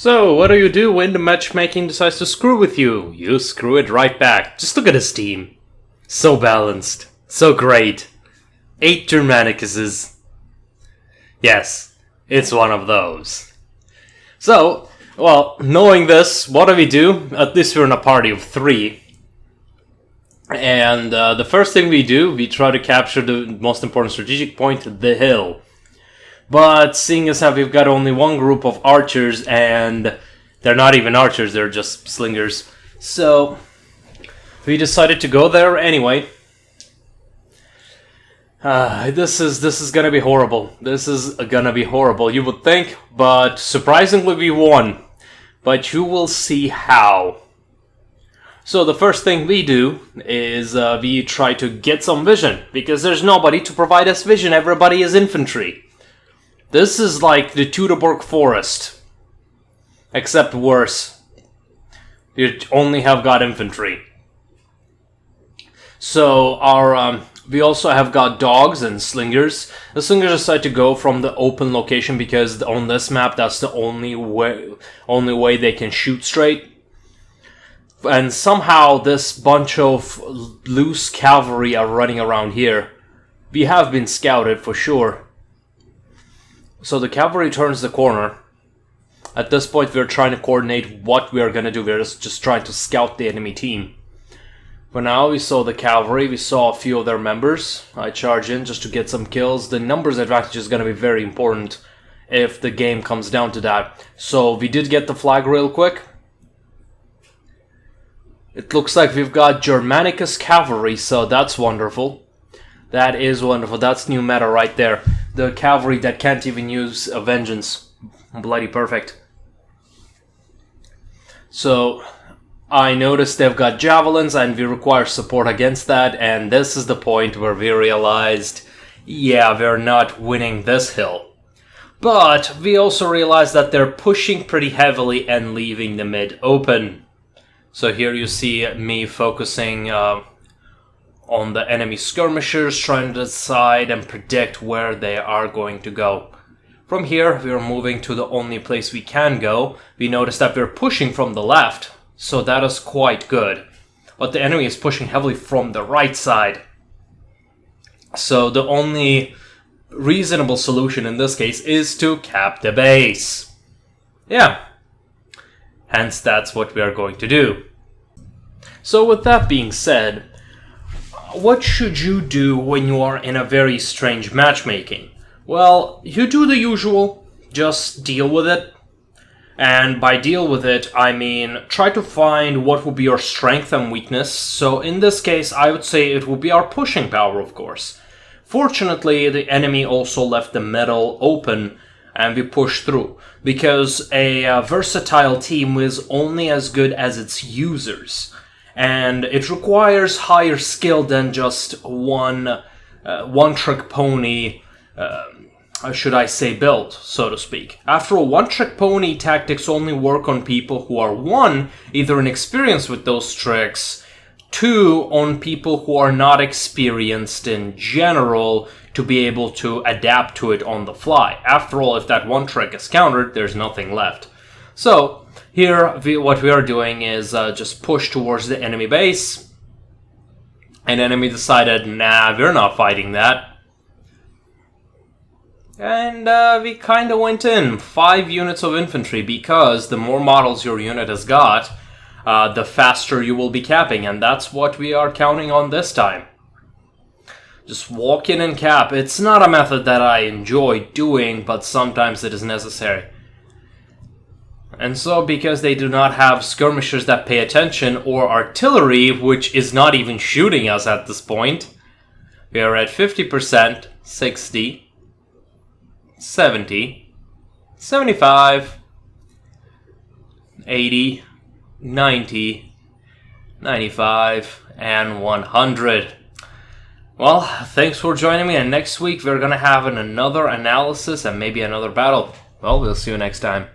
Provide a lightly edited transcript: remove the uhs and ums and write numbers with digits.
So, what do when the matchmaking decides to screw with you? You screw it right back. Just look at his team. So balanced. So great. 8 Germanicuses. Yes, it's one of those. So, well, knowing this, what do? At least we're in a party of 3. And the first thing we do, we try to capture the most important strategic point, the hill. But seeing as how we've got only one group of archers, and they're not even archers, they're just slingers. So, we decided to go there anyway. This is gonna be horrible. This is gonna be horrible, you would think, but surprisingly we won. But you will see how. So the first thing we do is we try to get some vision, because there's nobody to provide us vision, everybody is infantry. This is like the Teutoburg Forest, except worse. You only have got infantry. So we also have got dogs and slingers. The slingers decide to go from the open location because on this map that's the only way they can shoot straight. And somehow this bunch of loose cavalry are running around here. We have been scouted for sure. So the cavalry turns the corner. At this point we're trying to coordinate what we are going to do. We're just trying to scout the enemy team. For now we saw the cavalry, we saw a few of their members. I charge in just to get some kills. The numbers advantage is going to be very important if the game comes down to that. So we did get the flag real quick. It looks like we've got Germanicus cavalry, so that's wonderful. That is wonderful. That's new meta right there. The cavalry that can't even use a vengeance. Bloody perfect. So, I noticed they've got javelins and we require support against that. And this is the point where we realized, yeah, we're not winning this hill. But we also realized that they're pushing pretty heavily and leaving the mid open. So here you see me focusing on the enemy skirmishers, trying to decide and predict where they are going to go. From here, we're moving to the only place we can go. We notice that we're pushing from the left, so that is quite good. But the enemy is pushing heavily from the right side. So the only reasonable solution in this case is to cap the base. Yeah. Hence, that's what we are going to do. So with that being said, what should you do when you are in a very strange matchmaking? Well, you do the usual, just deal with it. And by deal with it, I mean try to find what will be your strength and weakness. So in this case, I would say it will be our pushing power, of course. Fortunately, the enemy also left the middle open and we pushed through. Because a versatile team is only as good as its users. And it requires higher skill than just one-trick pony, should I say build, so to speak. After all, one-trick pony tactics only work on people who are 1, either inexperienced with those tricks, 2, on people who are not experienced in general to be able to adapt to it on the fly. After all, if that one trick is countered, there's nothing left. So, here, what we are doing is just push towards the enemy base. And enemy decided, nah, we're not fighting that. And we kind of went in. 5 units of infantry, because the more models your unit has got, the faster you will be capping. And that's what we are counting on this time. Just walk in and cap. It's not a method that I enjoy doing, but sometimes it is necessary. And so, because they do not have skirmishers that pay attention, or artillery, which is not even shooting us at this point, we are at 50%, 60, 70, 75, 80, 90, 95, and 100. Well, thanks for joining me, and next week we're going to have another analysis and maybe another battle. Well, we'll see you next time.